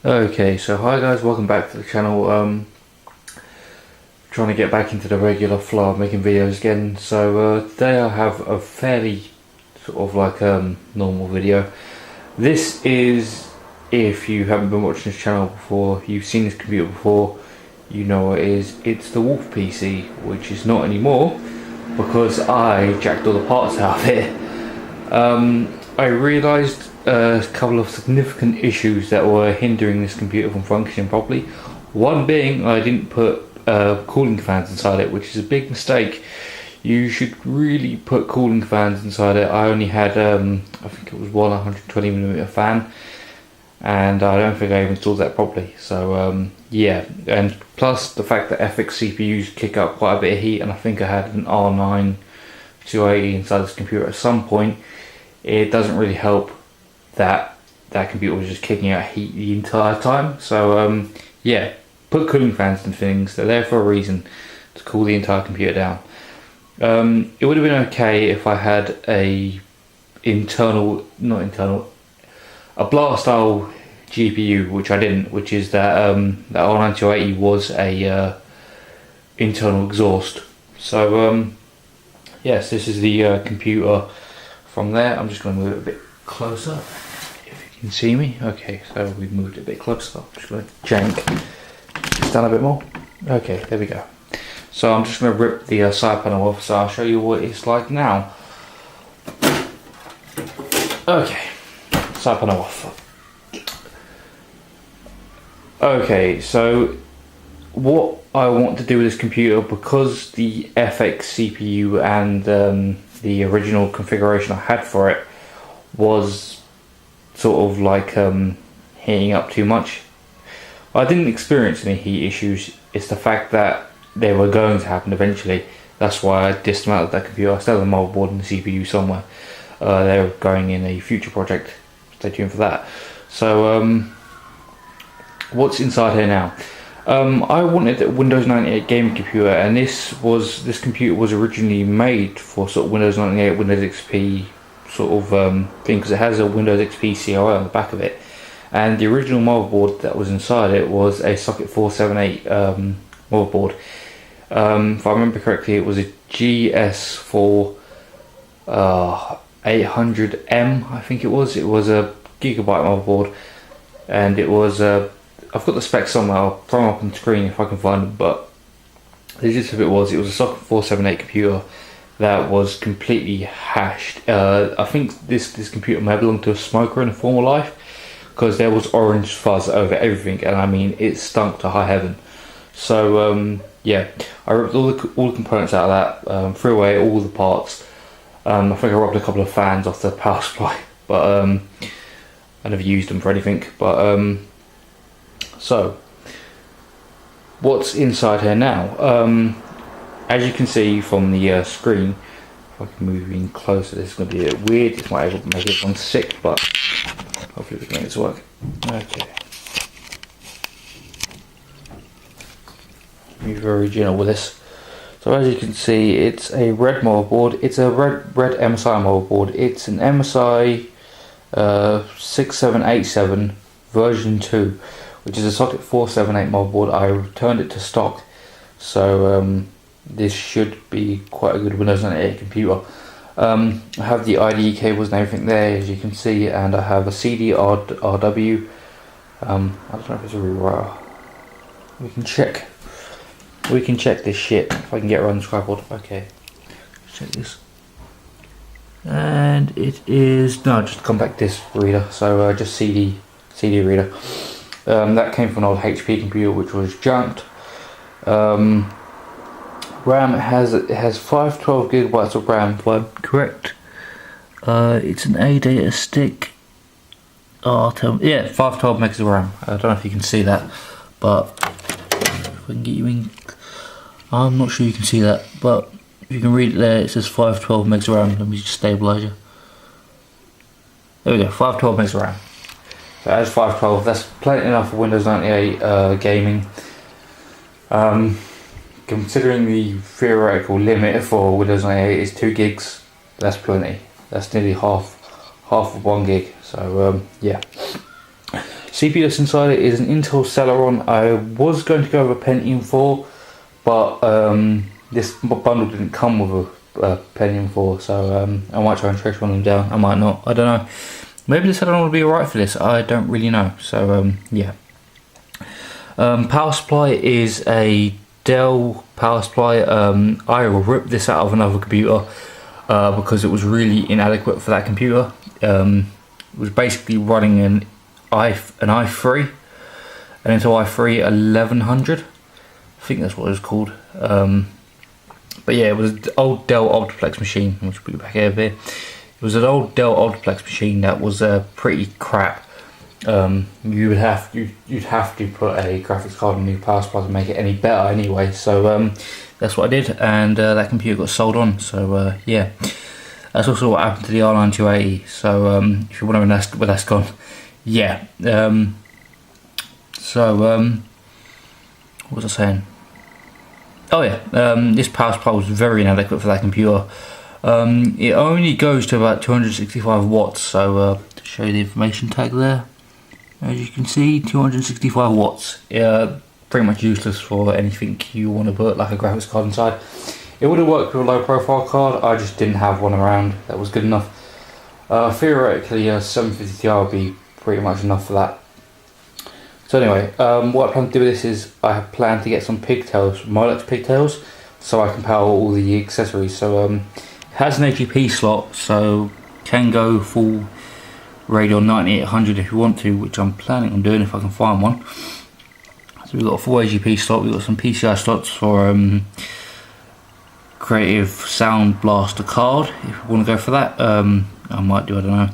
Okay, so hi guys, welcome back to the channel. Trying to get back into the regular flow of making videos again. So today I have a fairly sort of like normal video. This is, if you haven't been watching this channel before, you've seen this computer before, you know what it is. It's the Wolf PC, which is not anymore because I jacked all the parts out of it. I realised a couple of significant issues that were hindering this computer from functioning properly. One being I didn't put cooling fans inside it, which is a big mistake. You should really put cooling fans inside it. I only had I think it was one 120mm fan, and I don't think I even installed that properly. So yeah, and plus the fact that FX CPUs kick up quite a bit of heat, and I think I had an R9 280 inside this computer at some point. It doesn't really help that computer was just kicking out heat the entire time. So yeah, put cooling fans and things. They're there for a reason, to cool the entire computer down. It would have been okay if I had a a Blast style GPU, which I didn't, which is that that R9 280 was a internal exhaust. So yes, this is the computer from there. I'm just going to move it a bit closer, if you can see me. Okay, so we've moved it a bit closer. I'm just going to jank this down a bit more. Okay, there we go. So I'm just going to rip the side panel off, so I'll show you what it's like now. Okay, side panel off. Okay, so what I want to do with this computer, because the FX CPU and the original configuration I had for it was sort of like heating up too much. I didn't experience any heat issues. It's the fact that they were going to happen eventually. That's why I dismantled that computer. I still have the motherboard and the CPU somewhere. They're going in a future project. Stay tuned for that. So what's inside here now? I wanted a Windows 98 gaming computer, and this computer was originally made for sort of Windows 98, Windows XP sort of thing, because it has a Windows XP CLI on the back of it. And the original motherboard that was inside it was a Socket 478 motherboard. If I remember correctly, it was a GS4 800M, I think it was. It was a gigabyte motherboard, and it was I've got the specs somewhere. I'll throw them up on the screen if I can find them. But the gist of it was a Socket 478 computer that was completely hashed. I think this computer may have belonged to a smoker in a former life, because there was orange fuzz over everything, and I mean it stunk to high heaven. So yeah, I ripped all the components out of that, threw away all the parts. I think I robbed a couple of fans off the power supply, but I never used them for anything. But so what's inside here now? As you can see from the screen, if I can move in closer, this is going to be a bit weird. It's not able to make everyone sick, but hopefully we can make this work. Okay. Be very gentle with this. So as you can see, it's a red motherboard. It's a red MSI motherboard. It's an MSI 6787 version 2, which is a Socket 478 motherboard. I returned it to stock, so this should be quite a good Windows 98 computer. I have the IDE cables and everything there, as you can see, and I have a CD-RW. I don't know if it's a rewriter. We can check this shit if I can get around the tripod. Okay, let's check this. And it is just a compact disc reader, so just CD reader. That came from an old HP computer which was junked. RAM, it has 512 gigabytes of RAM, if I'm correct. It's an ADATA stick. Yeah, 512 megs of RAM. I don't know if you can see that, but if I can get you in, I'm not sure you can see that, but if you can read it there, it says 512 megs of RAM. Let me just stabilize you. There we go, 512 megs of RAM. So that's 512. That's plenty enough for Windows 98 gaming. Considering the theoretical limit for Windows 98 is 2 gigs, that's plenty. That's nearly half of 1 gig. So yeah. CPU that's inside it is an Intel Celeron. I was going to go with a Pentium 4, but this bundle didn't come with a Pentium 4, so I might try and trace one of them down. I might not, I don't know. Maybe the Celeron will be alright for this, I don't really know. So yeah. Power supply is a Dell power supply. I ripped this out of another computer because it was really inadequate for that computer. It was basically running an i3, an Intel i3 1100. I think that's what it was called. But yeah, it was an old Dell Ultraplex machine. Which put it back over here. It was an old Dell Ultraplex machine that was pretty crap. You'd have to put a graphics card in a new power supply to make it any better anyway. So that's what I did, and that computer got sold on. So yeah, that's also what happened to the R9 280. So if you want to know where that's gone, yeah. What was I saying? Oh yeah, this power supply was very inadequate for that computer. It only goes to about 265 watts. So to show you the information tag there. As you can see, 265 watts. Pretty much useless for anything you want to put like a graphics card inside. It would have worked with a low profile card, I just didn't have one around that was good enough. Theoretically a 750 Ti would be pretty much enough for that. So anyway, what I plan to do with this is I have planned to get some pigtails, Molex pigtails, so I can power all the accessories. So it has an AGP slot, so can go full Radeon 9800 if you want to, which I'm planning on doing if I can find one. So we've got a full AGP slot, we've got some PCI slots for Creative Sound Blaster card if you want to go for that. I might do, I don't know.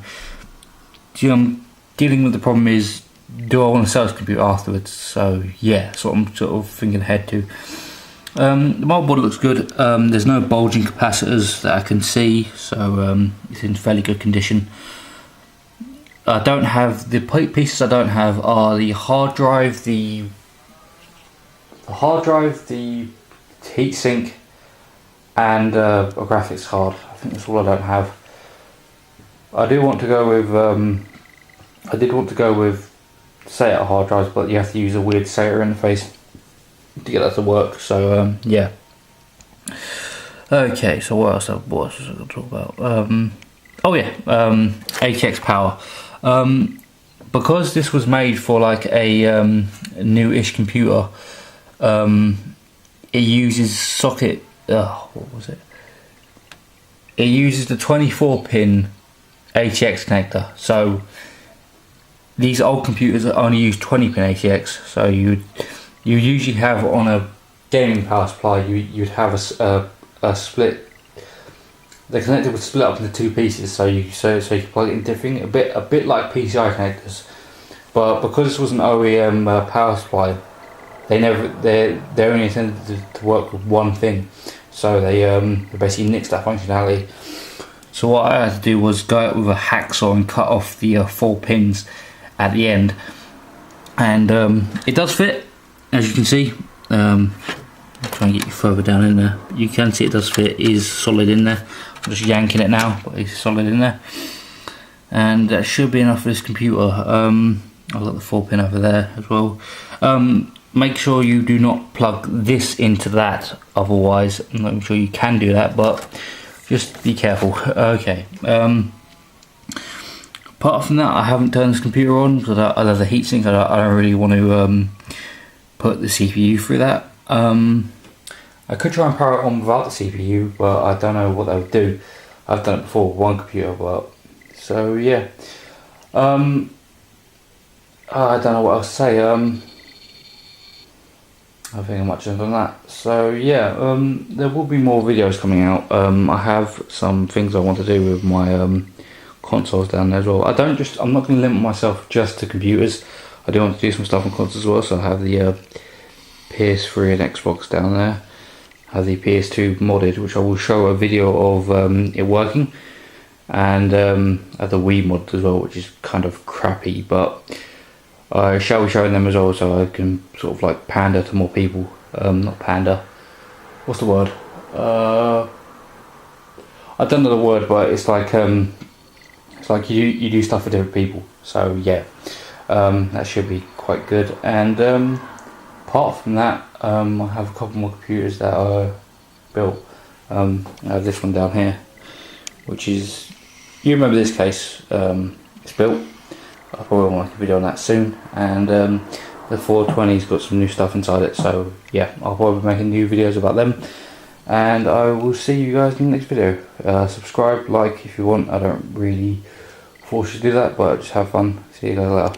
I'm dealing with the problem is, do I want to sell this computer afterwards? So yeah, that's what I'm sort of thinking ahead to. The motherboard looks good. There's no bulging capacitors that I can see, so it's in fairly good condition. I don't have the pieces. I don't have are the hard drive, the heatsink, and a graphics card. I think that's all I don't have. I do want to go with. I did want to go with SATA hard drives, but you have to use a weird SATA interface to get that to work. So yeah. Okay, so what else was I going to talk about? Oh yeah, ATX power. Because this was made for like a new-ish computer, it uses socket. What was it? It uses the 24-pin ATX connector. So these old computers only use 20-pin ATX. So you usually have on a gaming power supply, you'd have a split. The connector would split up into two pieces, so you can plug it in different, a bit like PCI connectors. But because this was an OEM power supply, they're only intended to work with one thing. So they basically nixed that functionality. So what I had to do was go out with a hacksaw and cut off the 4 pins at the end, and it does fit, as you can see. I'll try and get you further down in there. You can see it does fit. It is solid in there. I'm just yanking it now, but it's solid in there, and that should be enough for this computer. I've got the 4 pin over there as well. Make sure you do not plug this into that, otherwise I'm not sure you can do that, but just be careful. Okay. Apart from that, I haven't turned this computer on because I love the heatsink. I don't really want to put the CPU through that. I could try and power it on without the CPU, but I don't know what that would do. I've done it before with one computer, but so yeah. I don't know what else to say. I think I'm much than that. So yeah, there will be more videos coming out. I have some things I want to do with my consoles down there as well. I'm not going to limit myself just to computers. I do want to do some stuff on consoles as well. So I have the PS3 and Xbox down there. I have the PS2 modded, which I will show a video of it working, and I have the Wii mod as well, which is kind of crappy, but I shall be showing them as well, so I can sort of like pander to more people. Not pander. What's the word? I don't know the word, but it's like you do stuff for different people. So yeah. That should be quite good. And apart from that, I have a couple more computers that are built. I have this one down here, which is, you remember this case, it's built. I probably will make a video on that soon. And the 420's got some new stuff inside it, so yeah, I'll probably be making new videos about them. And I will see you guys in the next video. Subscribe, like if you want. I don't really force you to do that, but just have fun. See you guys later.